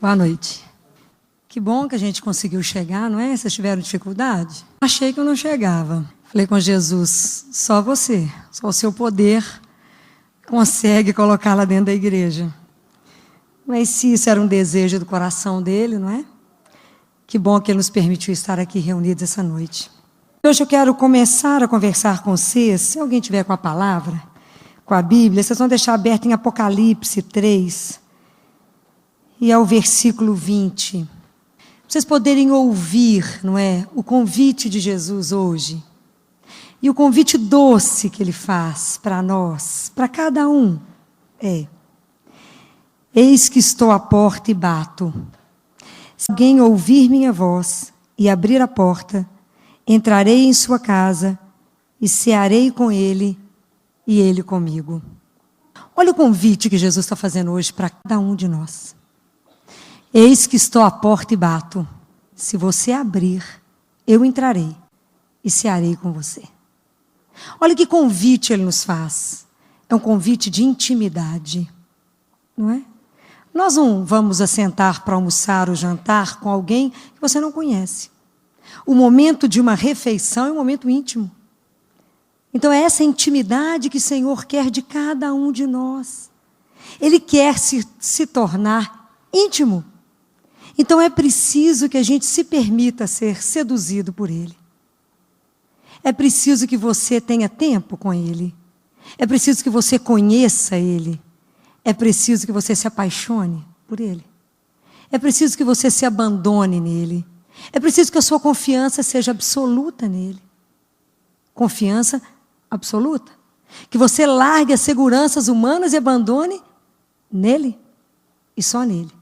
Boa noite. Que bom que a gente conseguiu chegar, não é? Vocês tiveram dificuldade? Achei que eu não chegava. Falei com Jesus, só você, só o seu poder consegue colocar lá dentro da igreja. Mas se isso era um desejo do coração dele, não é? Que bom que ele nos permitiu estar aqui reunidos essa noite. Hoje eu quero começar a conversar com vocês. Se alguém tiver com a palavra, com a Bíblia, vocês vão deixar aberto em Apocalipse 3 e ao versículo 20. Para vocês poderem ouvir, não é, o convite de Jesus hoje. E o convite doce que ele faz para nós, para cada um, é: eis que estou à porta e bato. Se alguém ouvir minha voz e abrir a porta, entrarei em sua casa e cearei com ele e ele comigo. Olha o convite que Jesus está fazendo hoje para cada um de nós. Eis que estou à porta e bato. Se você abrir, eu entrarei e cearei com você. Olha que convite ele nos faz. É um convite de intimidade, não é? Nós não vamos assentar para almoçar ou jantar com alguém que você não conhece. O momento de uma refeição é um momento íntimo. Então é essa intimidade que o Senhor quer de cada um de nós. Ele quer se tornar íntimo. Então é preciso que a gente se permita ser seduzido por Ele. É preciso que você tenha tempo com Ele. É preciso que você conheça Ele. É preciso que você se apaixone por Ele. É preciso que você se abandone nele. É preciso que a sua confiança seja absoluta nele. Confiança absoluta. Que você largue as seguranças humanas e abandone nele e só nele.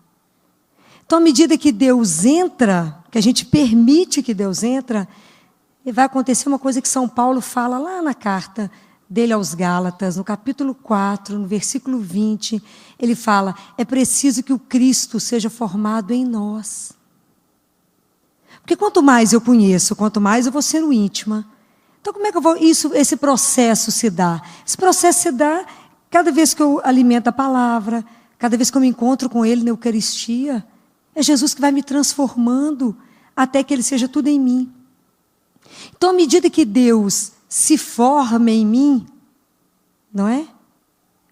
Então, à medida que Deus entra, que a gente permite que Deus entra, vai acontecer uma coisa que São Paulo fala lá na carta dele aos Gálatas, no capítulo 4, no versículo 20, ele fala: é preciso que o Cristo seja formado em nós. Porque quanto mais eu conheço, quanto mais eu vou sendo íntima. Então, como é que esse processo se dá? Esse processo se dá cada vez que eu alimento a palavra, cada vez que eu me encontro com Ele na Eucaristia. É Jesus que vai me transformando até que Ele seja tudo em mim. Então, à medida que Deus se forma em mim, não é?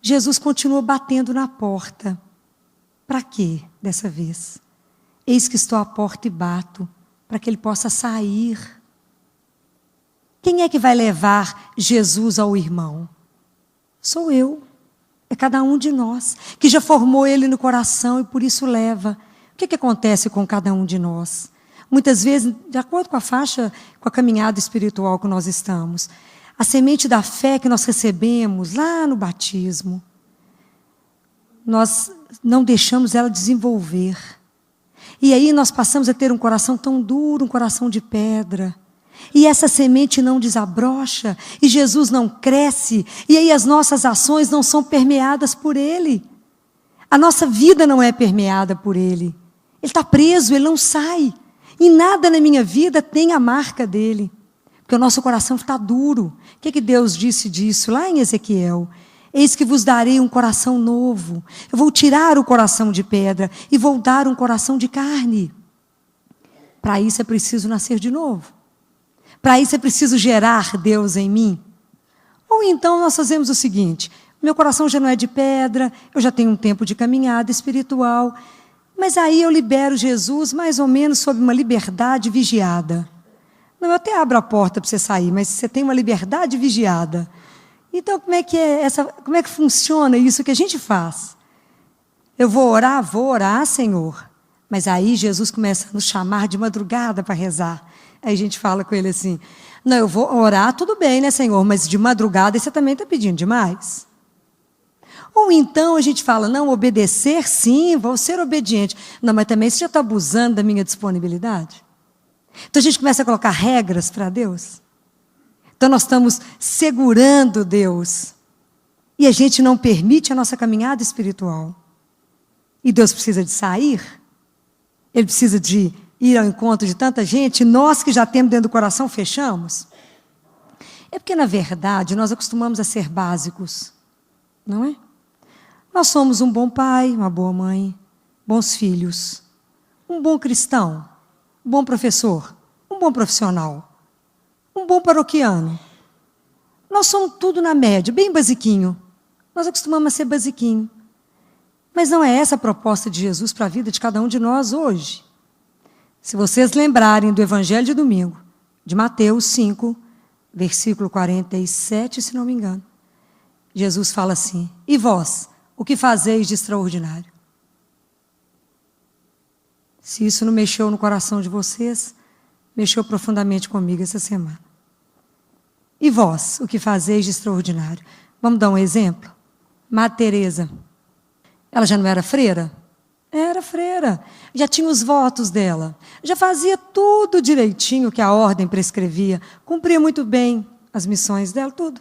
Jesus continua batendo na porta. Para quê dessa vez? Eis que estou à porta e bato, para que Ele possa sair. Quem é que vai levar Jesus ao irmão? Sou eu. É cada um de nós, que já formou Ele no coração e por isso leva. O que acontece com cada um de nós? Muitas vezes, de acordo com a faixa, com a caminhada espiritual que nós estamos, a semente da fé que nós recebemos lá no batismo, nós não deixamos ela desenvolver. E aí nós passamos a ter um coração tão duro, um coração de pedra. E essa semente não desabrocha, e Jesus não cresce, e aí as nossas ações não são permeadas por Ele. A nossa vida não é permeada por Ele. Ele está preso, Ele não sai. E nada na minha vida tem a marca dele. Porque o nosso coração está duro. O que Deus disse disso lá em Ezequiel? Eis que vos darei um coração novo. Eu vou tirar o coração de pedra e vou dar um coração de carne. Para isso é preciso nascer de novo. Para isso é preciso gerar Deus em mim. Ou então nós fazemos o seguinte: meu coração já não é de pedra, eu já tenho um tempo de caminhada espiritual, mas aí eu libero Jesus mais ou menos sob uma liberdade vigiada. Não, eu até abro a porta para você sair, mas você tem uma liberdade vigiada. Então, como é que funciona isso que a gente faz? Eu vou orar, Senhor. Mas aí Jesus começa a nos chamar de madrugada para rezar. Aí a gente fala com Ele assim: não, eu vou orar, tudo bem, né, Senhor? Mas de madrugada você também está pedindo demais. Ou então a gente fala: não, obedecer sim, vou ser obediente. Não, mas também você já está abusando da minha disponibilidade. Então a gente começa a colocar regras para Deus. Então nós estamos segurando Deus. E a gente não permite a nossa caminhada espiritual. E Deus precisa de sair. Ele precisa de ir ao encontro de tanta gente. Nós que já temos dentro do coração, fechamos. É porque, na verdade, nós acostumamos a ser básicos. Não é? Nós somos um bom pai, uma boa mãe. bons filhos, um bom cristão, um bom professor, um bom profissional, um bom paroquiano. Nós somos tudo na média, bem basiquinho. Nós acostumamos a ser basiquinho. Mas não é essa a proposta de Jesus para a vida de cada um de nós hoje. Se vocês lembrarem do Evangelho de domingo, de Mateus 5, versículo 47, se não me engano, Jesus fala assim: e vós, o que fazeis de extraordinário? Se isso não mexeu no coração de vocês, mexeu profundamente comigo essa semana. E vós, o que fazeis de extraordinário? Vamos dar um exemplo? Madre Teresa, ela já não era freira? Era freira, já tinha os votos dela, já fazia tudo direitinho que a ordem prescrevia, cumpria muito bem as missões dela, tudo.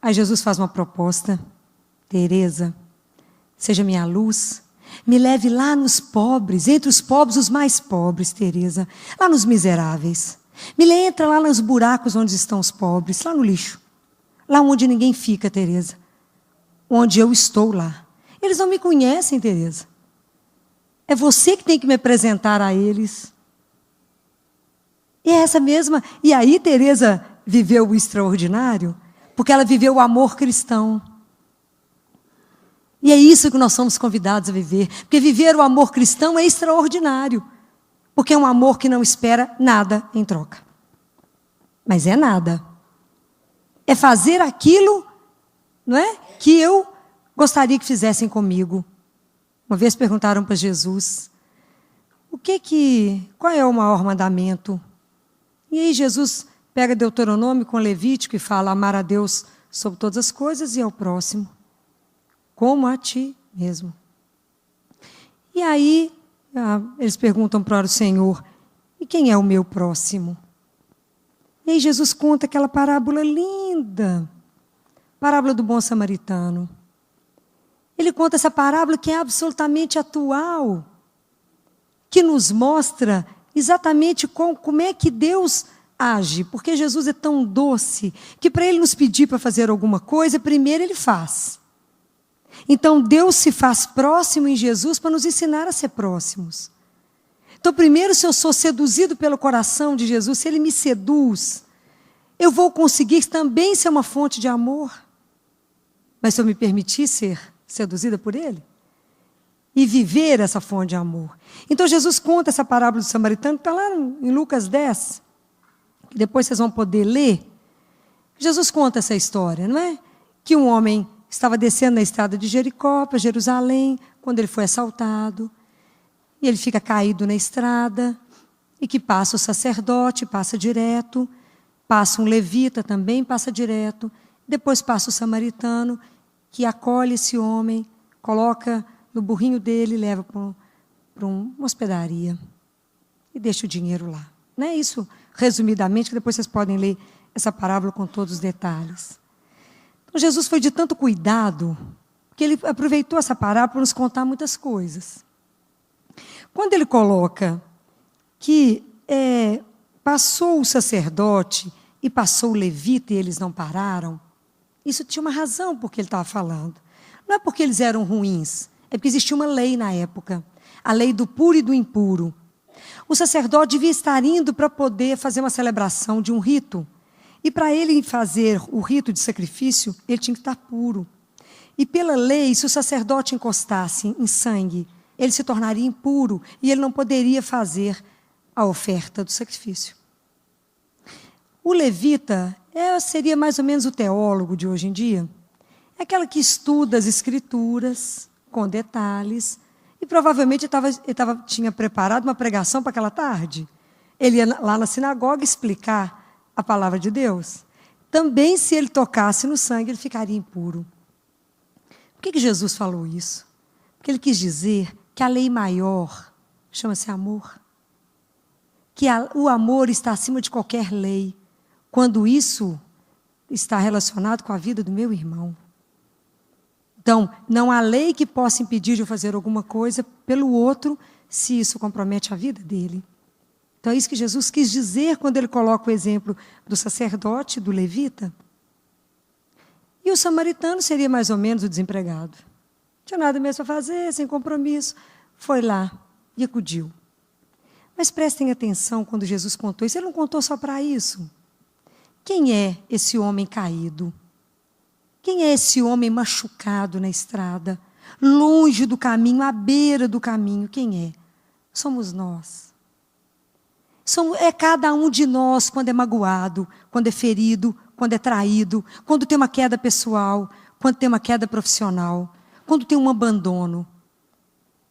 Aí Jesus faz uma proposta: Teresa, seja minha luz, me leve lá nos pobres, entre os pobres, os mais pobres, Teresa, lá nos miseráveis. Entra lá nos buracos onde estão os pobres, lá no lixo, lá onde ninguém fica, Teresa, onde eu estou lá. Eles não me conhecem, Teresa. É você que tem que me apresentar a eles. E é essa mesma. E aí Teresa viveu o extraordinário, porque ela viveu o amor cristão. E é isso que nós somos convidados a viver. Porque viver o amor cristão é extraordinário. Porque é um amor que não espera nada em troca. Mas é nada. É fazer aquilo, não é, que eu gostaria que fizessem comigo. Uma vez perguntaram para Jesus: qual é o maior mandamento? E aí Jesus pega Deuteronômio com Levítico e fala: amar a Deus sobre todas as coisas e ao próximo como a ti mesmo. E aí eles perguntam para o Senhor: e quem é o meu próximo? E aí Jesus conta aquela parábola linda, parábola do bom samaritano. Ele conta essa parábola que é absolutamente atual, que nos mostra exatamente como é que Deus age, porque Jesus é tão doce, que para Ele nos pedir para fazer alguma coisa, primeiro Ele faz. Então Deus se faz próximo em Jesus para nos ensinar a ser próximos. Então primeiro, se eu sou seduzido pelo coração de Jesus, se Ele me seduz, eu vou conseguir também ser uma fonte de amor. Mas se eu me permitir ser seduzida por Ele e viver essa fonte de amor. Então Jesus conta essa parábola do samaritano, está lá em Lucas 10, que depois vocês vão poder ler. Jesus conta essa história, não é? Que um homem estava descendo na estrada de Jericó para Jerusalém, quando ele foi assaltado, e ele fica caído na estrada, e que passa o sacerdote, passa direto, passa um levita também, passa direto, depois passa o samaritano, que acolhe esse homem, coloca no burrinho dele e leva para uma hospedaria. E deixa o dinheiro lá. Não é isso, resumidamente, que depois vocês podem ler essa parábola com todos os detalhes. Então, Jesus foi de tanto cuidado, que ele aproveitou essa parábola para nos contar muitas coisas. Quando ele coloca que passou o sacerdote e passou o levita e eles não pararam, isso tinha uma razão porque ele estava falando. Não é porque eles eram ruins, é porque existia uma lei na época, a lei do puro e do impuro. O sacerdote devia estar indo para poder fazer uma celebração de um rito. E para ele fazer o rito de sacrifício, ele tinha que estar puro. E pela lei, se o sacerdote encostasse em sangue, ele se tornaria impuro e ele não poderia fazer a oferta do sacrifício. O levita seria mais ou menos o teólogo de hoje em dia. É aquela que estuda as escrituras com detalhes e provavelmente tinha preparado uma pregação para aquela tarde. Ele ia lá na sinagoga explicar a palavra de Deus. Também, se ele tocasse no sangue, ele ficaria impuro. Por que Jesus falou isso? Porque ele quis dizer que a lei maior chama-se amor. Que o amor está acima de qualquer lei, quando isso está relacionado com a vida do meu irmão. Então, não há lei que possa impedir de eu fazer alguma coisa pelo outro, se isso compromete a vida dele. Então, é isso que Jesus quis dizer quando ele coloca o exemplo do sacerdote, do levita. E o samaritano seria mais ou menos o desempregado. Não tinha nada mesmo para fazer, sem compromisso. foi lá e acudiu. Mas prestem atenção quando Jesus contou isso. Ele não contou só para isso. Quem é esse homem caído? Quem é esse homem machucado na estrada? Longe do caminho, à beira do caminho. Quem é? Somos nós. É cada um de nós quando é magoado, quando é ferido, quando é traído, quando tem uma queda pessoal, quando tem uma queda profissional, quando tem um abandono.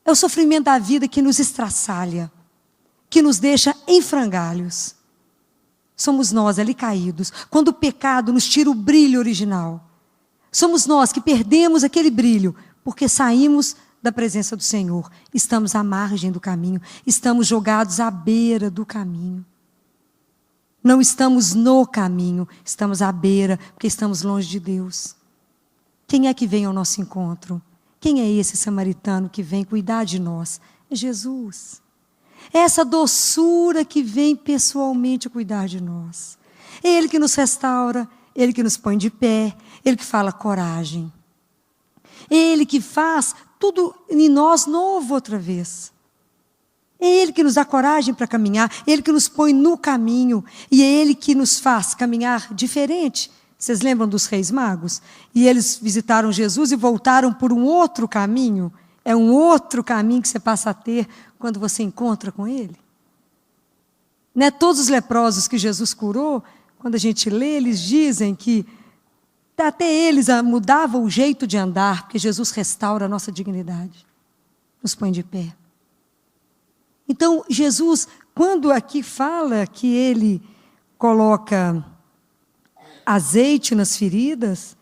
É o sofrimento da vida que nos estraçalha, que nos deixa em frangalhos. Somos nós ali caídos, quando o pecado nos tira o brilho original. Somos nós que perdemos aquele brilho, porque saímos da presença do Senhor. Estamos à margem do caminho, estamos jogados à beira do caminho. Não estamos no caminho, estamos à beira, porque estamos longe de Deus. Quem é que vem ao nosso encontro? Quem é esse samaritano que vem cuidar de nós? É Jesus. É essa doçura que vem pessoalmente a cuidar de nós. É Ele que nos restaura, Ele que nos põe de pé, Ele que fala coragem. É Ele que faz tudo em nós novo outra vez. É Ele que nos dá coragem para caminhar, é Ele que nos põe no caminho, e é Ele que nos faz caminhar diferente. Vocês lembram dos reis magos? E eles visitaram Jesus e voltaram por um outro caminho. É um outro caminho que você passa a ter quando você encontra com Ele. Né? Todos os leprosos que Jesus curou, quando a gente lê, eles dizem que até eles mudavam o jeito de andar, porque Jesus restaura a nossa dignidade, nos põe de pé. Então, Jesus, quando aqui fala que Ele coloca azeite nas feridas,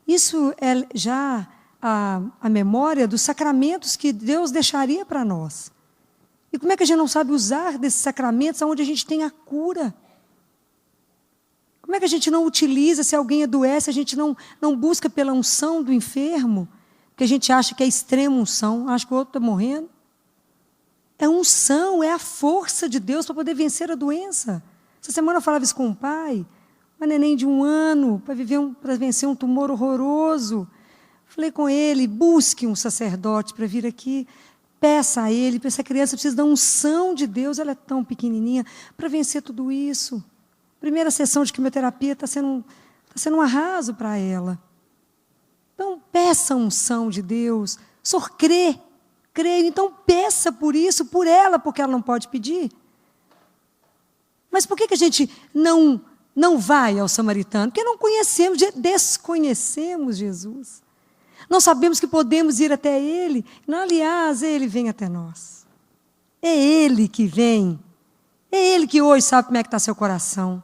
isso é já a memória dos sacramentos que Deus deixaria para nós. E como é que a gente não sabe usar desses sacramentos onde a gente tem a cura? Como é que a gente não utiliza se alguém adoece, a gente não busca pela unção do enfermo, porque a gente acha que é extrema unção, acha que o outro está morrendo? É unção, é a força de Deus para poder vencer a doença. Essa semana eu falava isso com o pai, uma neném de 1 ano, para vencer um tumor horroroso. Falei com ele, busque um sacerdote para vir aqui, peça a ele, essa criança precisa da unção de Deus, ela é tão pequenininha, para vencer tudo isso. Primeira sessão de quimioterapia está sendo um arraso para ela. Então, peça a unção de Deus. O Senhor crê, então peça por isso, por ela, porque ela não pode pedir. Mas por que a gente não vai ao samaritano? Porque não conhecemos, desconhecemos Jesus. Não sabemos que podemos ir até Ele. Não, aliás, Ele vem até nós. É Ele que vem. É Ele que hoje sabe como é que está seu coração.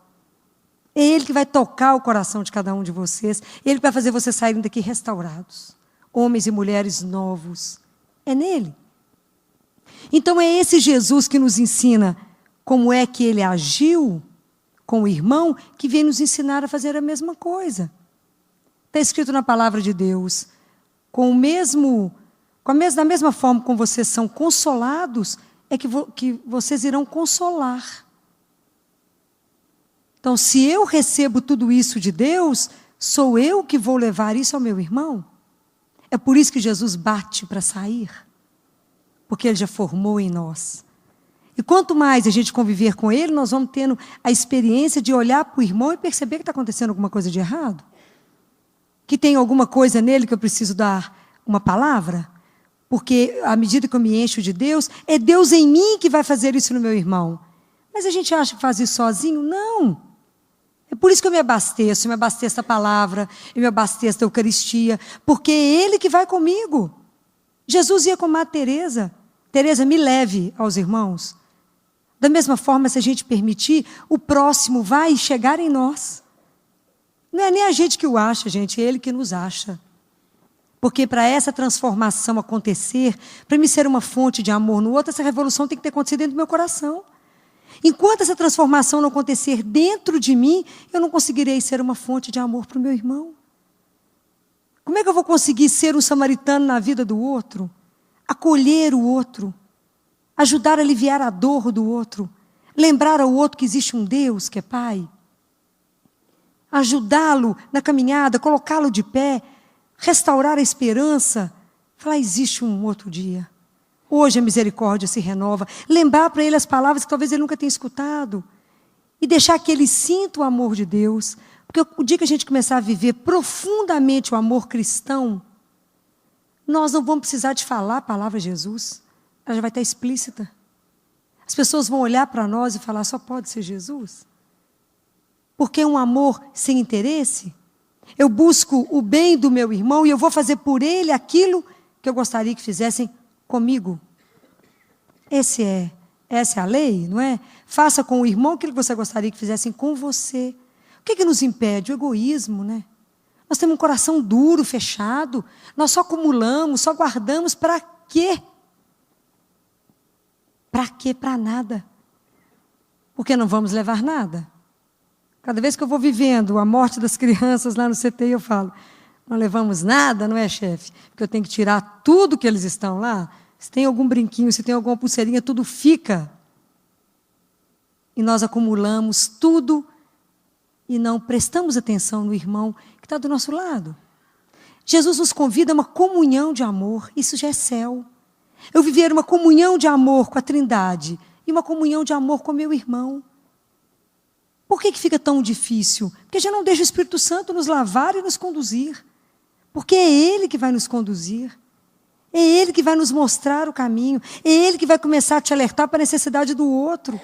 É Ele que vai tocar o coração de cada um de vocês. Ele que vai fazer vocês saírem daqui restaurados. Homens e mulheres novos. É nele. Então é esse Jesus que nos ensina como é que Ele agiu com o irmão, que vem nos ensinar a fazer a mesma coisa. Está escrito na palavra de Deus. Da mesma forma como vocês são consolados, é que vocês irão consolar. Então, se eu recebo tudo isso de Deus, sou eu que vou levar isso ao meu irmão? É por isso que Jesus bate para sair, porque Ele já formou em nós. E quanto mais a gente conviver com Ele, nós vamos tendo a experiência de olhar para o irmão e perceber que está acontecendo alguma coisa de errado. Que tem alguma coisa nele que eu preciso dar uma palavra. Porque à medida que eu me encho de Deus, é Deus em mim que vai fazer isso no meu irmão. Mas a gente acha que faz isso sozinho? Não. É por isso que eu me abasteço da palavra, eu me abasteço da Eucaristia, porque é Ele que vai comigo. Jesus ia com Madre Teresa. Teresa, me leve aos irmãos. Da mesma forma, se a gente permitir, o próximo vai chegar em nós. Não é nem a gente que o acha, gente, é Ele que nos acha. Porque para essa transformação acontecer, para me ser uma fonte de amor no outro, essa revolução tem que ter acontecido dentro do meu coração. Enquanto essa transformação não acontecer dentro de mim, eu não conseguirei ser uma fonte de amor para o meu irmão. Como é que eu vou conseguir ser um samaritano na vida do outro? Acolher o outro, ajudar a aliviar a dor do outro, lembrar ao outro que existe um Deus que é Pai, ajudá-lo na caminhada, colocá-lo de pé, restaurar a esperança, falar, existe um outro dia. Hoje a misericórdia se renova. Lembrar para ele as palavras que talvez ele nunca tenha escutado. E deixar que ele sinta o amor de Deus. Porque o dia que a gente começar a viver profundamente o amor cristão, nós não vamos precisar de falar a palavra Jesus. Ela já vai estar explícita. As pessoas vão olhar para nós e falar, só pode ser Jesus? Porque é um amor sem interesse. Eu busco o bem do meu irmão e eu vou fazer por ele aquilo que eu gostaria que fizessem comigo. Essa é a lei, não é? Faça com o irmão aquilo que você gostaria que fizessem com você. O que nos impede? O egoísmo, né? Nós temos um coração duro, fechado. Nós só acumulamos, só guardamos. Para quê? Para quê? Para nada. Porque não vamos levar nada. Cada vez que eu vou vivendo a morte das crianças lá no CTI, eu falo, não levamos nada, não é, chefe? Porque eu tenho que tirar tudo que eles estão lá. Se tem algum brinquinho, se tem alguma pulseirinha, tudo fica. E nós acumulamos tudo e não prestamos atenção no irmão que está do nosso lado. Jesus nos convida a uma comunhão de amor. Isso já é céu. Eu viver uma comunhão de amor com a Trindade e uma comunhão de amor com meu irmão. Por que fica tão difícil? Porque já não deixa o Espírito Santo nos lavar e nos conduzir. Porque é Ele que vai nos conduzir. É Ele que vai nos mostrar o caminho. É Ele que vai começar a te alertar para a necessidade do outro.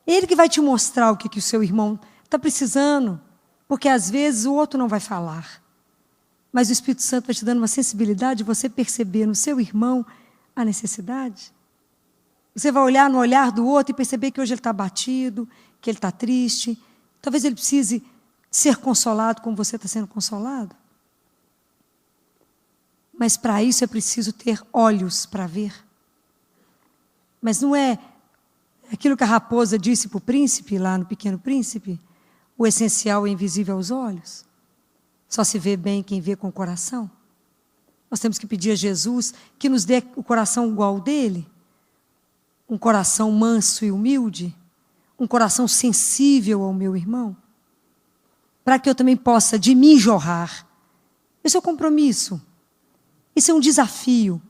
É Ele que vai te mostrar o que o seu irmão está precisando. Porque às vezes o outro não vai falar. Mas o Espírito Santo vai te dando uma sensibilidade de você perceber no seu irmão a necessidade. Você vai olhar no olhar do outro e perceber que hoje ele está abatido, que ele está triste. Talvez ele precise ser consolado como você está sendo consolado. Mas para isso é preciso ter olhos para ver. Mas não é aquilo que a raposa disse para o príncipe, lá no Pequeno Príncipe, o essencial é invisível aos olhos. Só se vê bem quem vê com o coração. Nós temos que pedir a Jesus que nos dê o coração igual ao dele. Um coração manso e humilde. Um coração sensível ao meu irmão. Para que eu também possa de mim jorrar. Esse é o compromisso. Esse é um desafio.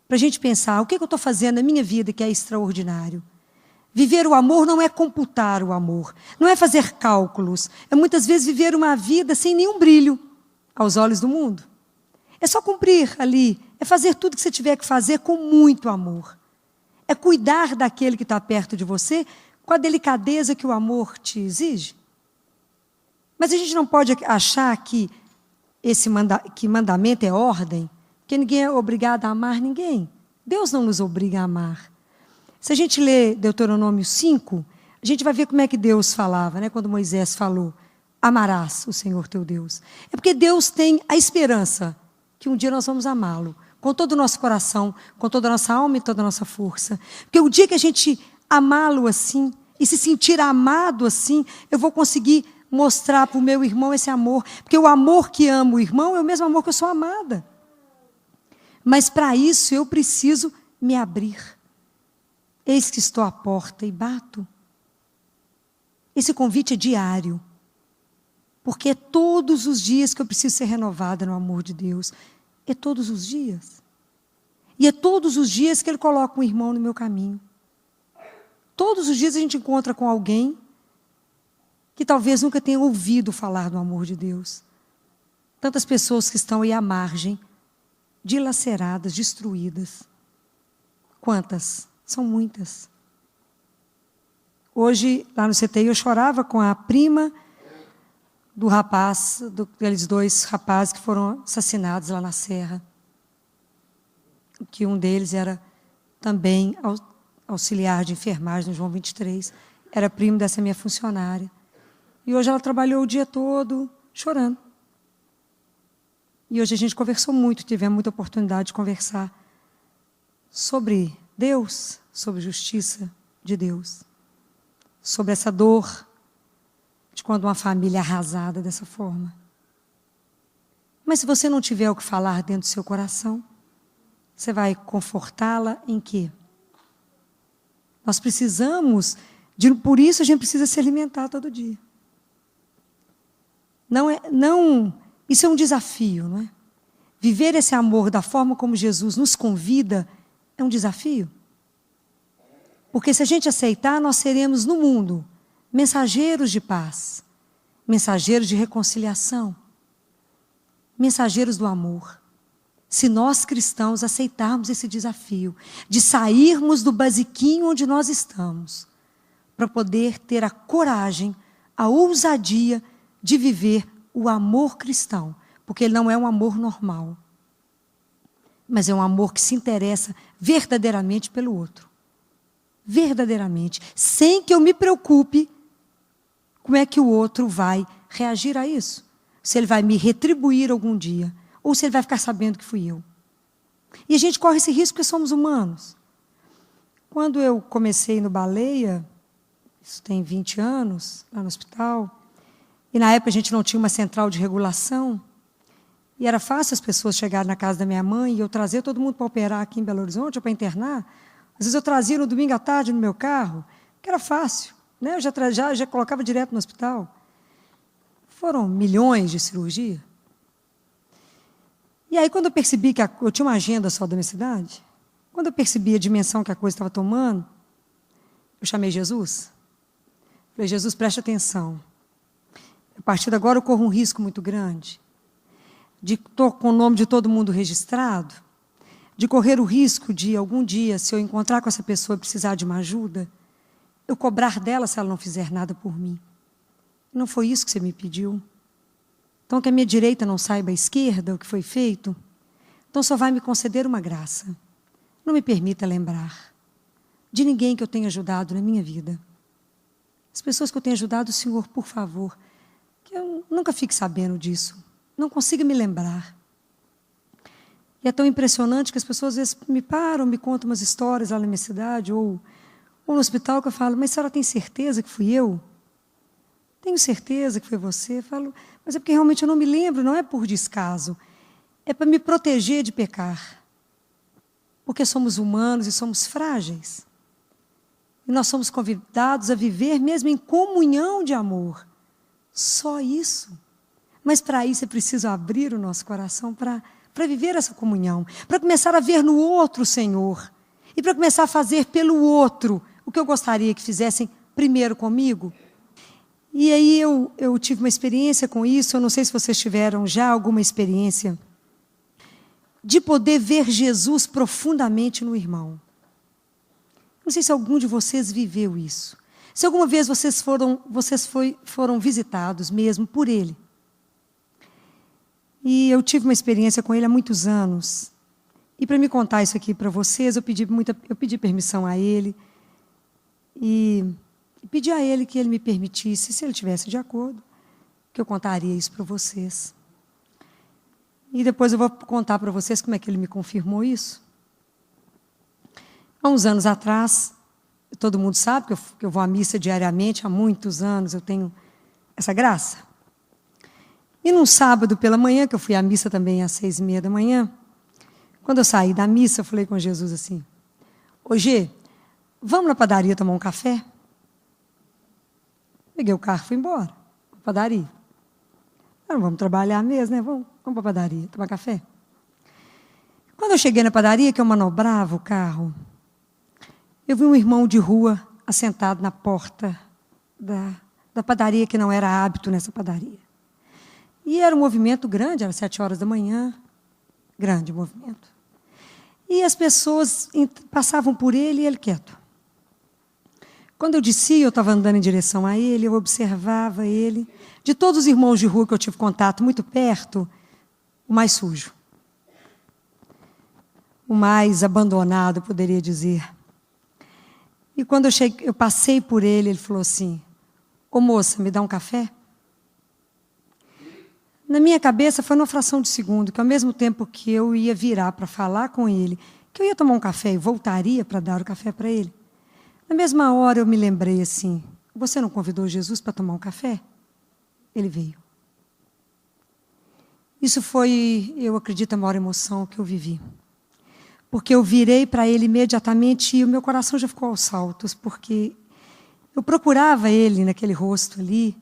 Para a gente pensar, o que eu estou fazendo na minha vida que é extraordinário? Viver o amor não é computar o amor. Não é fazer cálculos. É muitas vezes viver uma vida sem nenhum brilho aos olhos do mundo. É só cumprir ali. É fazer tudo que você tiver que fazer com muito amor. É cuidar daquele que está perto de você com a delicadeza que o amor te exige. Mas a gente não pode achar que que mandamento é ordem, que ninguém é obrigado a amar ninguém. Deus não nos obriga a amar. Se a gente lê Deuteronômio 5, a gente vai ver como é que Deus falava, né? Quando Moisés falou, amarás o Senhor teu Deus. É porque Deus tem a esperança que um dia nós vamos amá-lo, com todo o nosso coração, com toda a nossa alma e toda a nossa força. Porque o dia que a gente amá-lo assim, e se sentir amado assim, eu vou conseguir mostrar para o meu irmão esse amor. Porque o amor que amo o irmão é o mesmo amor que eu sou amada. Mas para isso eu preciso me abrir. Eis que estou à porta e bato. Esse convite é diário. Porque é todos os dias que eu preciso ser renovada no amor de Deus. É todos os dias. E é todos os dias que Ele coloca um irmão no meu caminho. Todos os dias a gente encontra com alguém que talvez nunca tenha ouvido falar do amor de Deus. Tantas pessoas que estão aí à margem, dilaceradas, destruídas. Quantas? São muitas. Hoje, lá no CTI, eu chorava com a prima do rapaz, daqueles 2 rapazes que foram assassinados lá na Serra. Que um deles era também auxiliar de enfermagem no João 23. Era primo dessa minha funcionária. E hoje ela trabalhou o dia todo chorando. E hoje a gente conversou muito, tivemos muita oportunidade de conversar sobre Deus, sobre a justiça de Deus, sobre essa dor de quando uma família é arrasada dessa forma. Mas se você não tiver o que falar dentro do seu coração, você vai confortá-la em quê? Nós precisamos, por isso a gente precisa se alimentar todo dia. Isso é um desafio, não é? Viver esse amor da forma como Jesus nos convida É um desafio. Porque se a gente aceitar, nós seremos no mundo mensageiros de paz, mensageiros de reconciliação, mensageiros do amor. Se nós cristãos aceitarmos esse desafio de sairmos do basiquinho onde nós estamos, para poder ter a coragem, a ousadia de viver o amor cristão, porque ele não é um amor normal, mas é um amor que se interessa verdadeiramente pelo outro. Verdadeiramente, sem que eu me preocupe como é que o outro vai reagir a isso. Se ele vai me retribuir algum dia, ou se ele vai ficar sabendo que fui eu. E a gente corre esse risco porque somos humanos. Quando eu comecei no Baleia, isso tem 20 anos, lá no hospital, e na época a gente não tinha uma central de regulação, e era fácil as pessoas chegarem na casa da minha mãe e eu trazer todo mundo para operar aqui em Belo Horizonte ou para internar. Às vezes eu trazia no domingo à tarde no meu carro, que era fácil, né? Eu já colocava direto no hospital. Foram milhões de cirurgia. E aí, quando eu percebi que eu tinha uma agenda só da minha cidade, quando eu percebi a dimensão que a coisa estava tomando, eu chamei Jesus. Falei, Jesus, preste atenção. A partir de agora eu corro um risco muito grande de estar com o nome de todo mundo registrado, de correr o risco de, algum dia, se eu encontrar com essa pessoa e precisar de uma ajuda, eu cobrar dela se ela não fizer nada por mim. Não foi isso que você me pediu. Então, que a minha direita não saiba a esquerda o que foi feito, então só vai me conceder uma graça. Não me permita lembrar de ninguém que eu tenha ajudado na minha vida. As pessoas que eu tenho ajudado, Senhor, por favor, que eu nunca fique sabendo disso, não consiga me lembrar. E é tão impressionante que as pessoas às vezes me param, me contam umas histórias lá na minha cidade, ou no hospital, que eu falo, mas a senhora tem certeza que fui eu? Tenho certeza que foi você? Eu falo, mas é porque realmente eu não me lembro, não é por descaso. É para me proteger de pecar. Porque somos humanos e somos frágeis. E nós somos convidados a viver mesmo em comunhão de amor. Só isso. Mas para isso é preciso abrir o nosso coração para viver essa comunhão. Para começar a ver no outro o Senhor. E para começar a fazer pelo outro o que eu gostaria que fizessem primeiro comigo. E aí eu tive uma experiência com isso, eu não sei se vocês tiveram já alguma experiência, de poder ver Jesus profundamente no irmão. Não sei se algum de vocês viveu isso. Se alguma vez vocês foram visitados mesmo por ele. E eu tive uma experiência com ele há muitos anos. E para me contar isso aqui para vocês, eu pedi permissão a ele. E pedi a ele que ele me permitisse, se ele estivesse de acordo, que eu contaria isso para vocês. E depois eu vou contar para vocês como é que ele me confirmou isso. Há uns anos atrás, todo mundo sabe que eu vou à missa diariamente, há muitos anos eu tenho essa graça. E num sábado pela manhã, que eu fui à missa também às 6:30 da manhã, quando eu saí da missa, eu falei com Jesus assim, ô Gê, vamos na padaria tomar um café? Peguei o carro e fui embora, para a padaria. Não vamos trabalhar mesmo, né? Vamos para a padaria, tomar café. Quando eu cheguei na padaria, que eu manobrava o carro, eu vi um irmão de rua assentado na porta da padaria, que não era hábito nessa padaria. E era um movimento grande, era 7 horas da manhã, grande o movimento. E as pessoas passavam por ele e ele quieto. Quando eu descia, eu estava andando em direção a ele, eu observava ele. De todos os irmãos de rua que eu tive contato muito perto, o mais sujo. O mais abandonado, poderia dizer. E quando eu passei por ele, ele falou assim, ô moça, me dá um café? Na minha cabeça foi uma fração de segundo, que ao mesmo tempo que eu ia virar para falar com ele, que eu ia tomar um café e voltaria para dar o café para ele, na mesma hora eu me lembrei assim, você não convidou Jesus para tomar um café? Ele veio. Isso foi, eu acredito, a maior emoção que eu vivi. Porque eu virei para ele imediatamente e o meu coração já ficou aos saltos, porque eu procurava ele naquele rosto ali,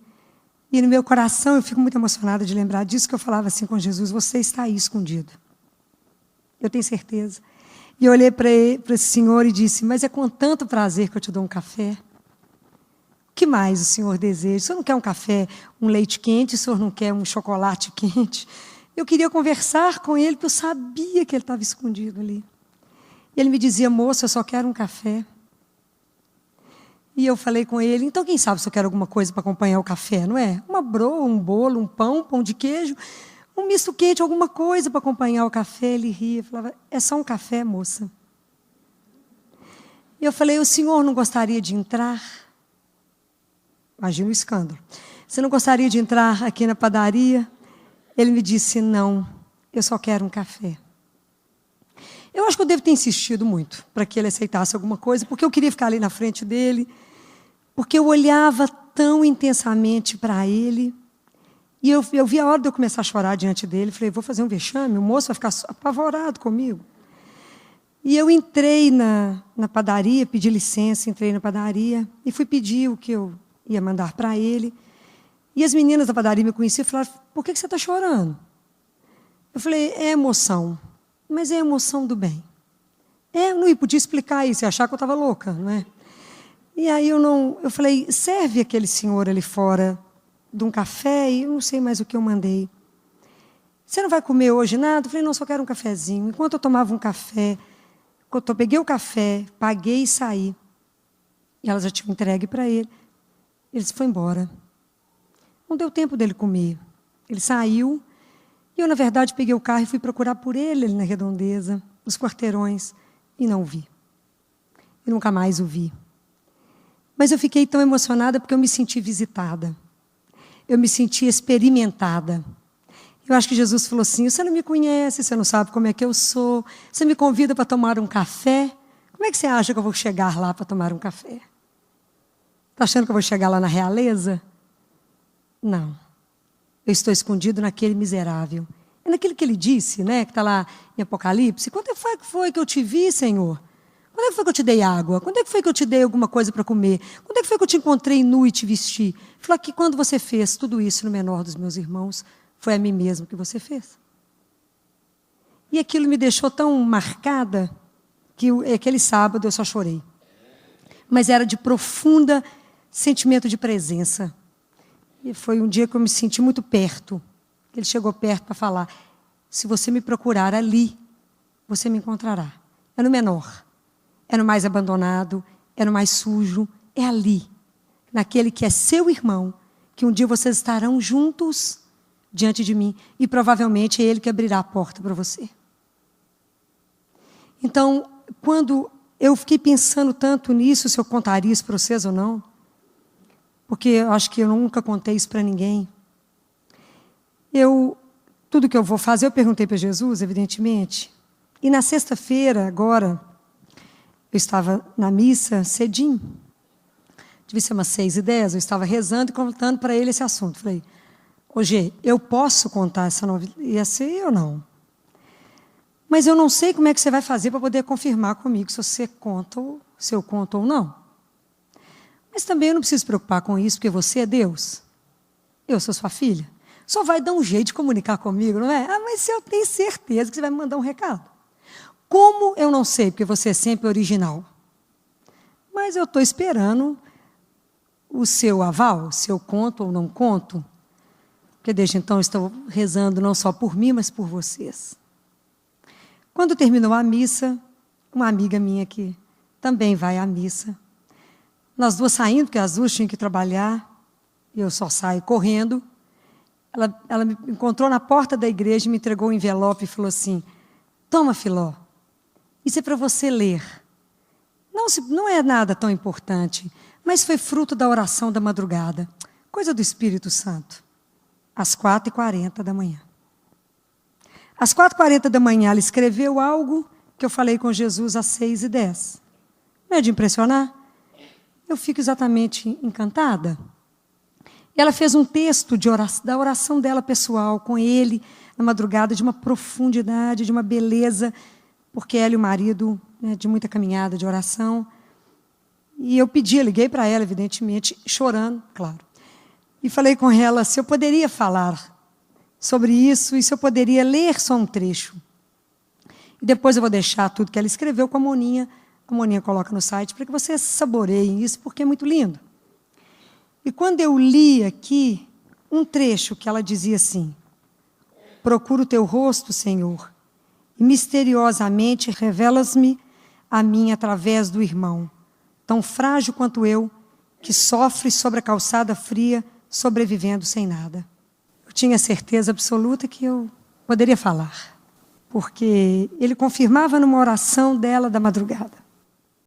e no meu coração eu fico muito emocionada de lembrar disso, que eu falava assim com Jesus, você está aí escondido. Eu tenho certeza. E eu olhei para esse senhor e disse, mas é com tanto prazer que eu te dou um café. O que mais o senhor deseja? O senhor não quer um café, um leite quente, o senhor não quer um chocolate quente? Eu queria conversar com ele, porque eu sabia que ele estava escondido ali. E ele me dizia, moça, eu só quero um café. E eu falei com ele, então quem sabe se eu quero alguma coisa para acompanhar o café, não é? Uma broa, um bolo, um pão de queijo, um misto quente, alguma coisa para acompanhar o café. Ele ria, falava, é só um café, moça. E eu falei, o senhor não gostaria de entrar? Imagina o escândalo. Você não gostaria de entrar aqui na padaria? Ele me disse, não, eu só quero um café. Eu acho que eu devo ter insistido muito para que ele aceitasse alguma coisa, porque eu queria ficar ali na frente dele, porque eu olhava tão intensamente para ele, e eu vi a hora de eu começar a chorar diante dele. Falei, vou fazer um vexame, o moço vai ficar apavorado comigo. E eu entrei na padaria, pedi licença, entrei na padaria, e fui pedir o que eu ia mandar para ele. E as meninas da padaria me conheciam e falaram, por que você está chorando? Eu falei, é emoção, mas é emoção do bem. Eu não podia explicar isso, ia achar que eu estava louca, não é? E aí eu falei, serve aquele senhor ali fora de um café, e eu não sei mais o que eu mandei. Você não vai comer hoje nada? Eu falei, não, só quero um cafezinho. Enquanto eu tomava um café, eu peguei o café, paguei e saí. E elas já tinham entregue para ele. Ele foi embora. Não deu tempo dele comer. Ele saiu, e eu, na verdade, peguei o carro e fui procurar por ele ali na redondeza, nos quarteirões, e não o vi. E nunca mais o vi. Mas eu fiquei tão emocionada porque eu me senti visitada. Eu me senti experimentada. Eu acho que Jesus falou assim, você não me conhece, você não sabe como é que eu sou, você me convida para tomar um café, como é que você acha que eu vou chegar lá para tomar um café? Está achando que eu vou chegar lá na realeza? Não. Eu estou escondido naquele miserável. É naquilo que ele disse, né, que está lá em Apocalipse. Quando é que foi que eu te vi, Senhor? Quando é que foi que eu te dei água? Quando é que foi que eu te dei alguma coisa para comer? Quando é que foi que eu te encontrei nu e te vesti? Ele falou que quando você fez tudo isso no menor dos meus irmãos, foi a mim mesmo que você fez. E aquilo me deixou tão marcada que aquele sábado eu só chorei. Mas era de profunda sentimento de presença. E foi um dia que eu me senti muito perto. Ele chegou perto para falar, se você me procurar ali, você me encontrará. É no menor, é no mais abandonado, é no mais sujo, é ali, naquele que é seu irmão, que um dia vocês estarão juntos diante de mim, e provavelmente é ele que abrirá a porta para você. Então, quando eu fiquei pensando tanto nisso, se eu contaria isso para vocês ou não, porque eu acho que eu nunca contei isso para ninguém. Tudo que eu vou fazer, eu perguntei para Jesus, evidentemente. E na sexta-feira, agora, eu estava na missa cedinho. Devia ser umas 6h10, eu estava rezando e contando para ele esse assunto. Falei, Gê, eu posso contar essa novidade? Ia ser ou não? Mas eu não sei como é que você vai fazer para poder confirmar comigo se você conta, se eu conto ou não. Mas também eu não preciso me preocupar com isso, porque você é Deus. Eu sou sua filha. Só vai dar um jeito de comunicar comigo, não é? Mas eu tenho certeza que você vai me mandar um recado. Como eu não sei, porque você é sempre original. Mas eu estou esperando o seu aval, se eu conto ou não conto. Porque desde então eu estou rezando não só por mim, mas por vocês. Quando terminou a missa, uma amiga minha que também vai à missa, nós duas saindo, porque as duas tinham que trabalhar, e eu só saio correndo. Ela me encontrou na porta da igreja, me entregou um envelope e falou assim, toma, Filó, isso é para você ler. Não é nada tão importante, mas foi fruto da oração da madrugada, coisa do Espírito Santo, às 4h40 da manhã. Às 4h40 da manhã, ela escreveu algo que eu falei com Jesus às 6h10. Não é de impressionar? Eu fico exatamente encantada. E ela fez um texto da oração dela pessoal com ele, na madrugada, de uma profundidade, de uma beleza, porque ela e o marido, né, de muita caminhada de oração. E eu liguei para ela, evidentemente, chorando, claro. E falei com ela se eu poderia falar sobre isso e se eu poderia ler só um trecho. E depois eu vou deixar tudo que ela escreveu com a Moninha coloca no site, para que vocês saboreiem isso, porque é muito lindo. E quando eu li aqui um trecho que ela dizia assim: procuro o teu rosto, Senhor, e misteriosamente revelas-me a mim através do irmão, tão frágil quanto eu, que sofre sobre a calçada fria, sobrevivendo sem nada. Eu tinha certeza absoluta que eu poderia falar, porque ele confirmava numa oração dela da madrugada.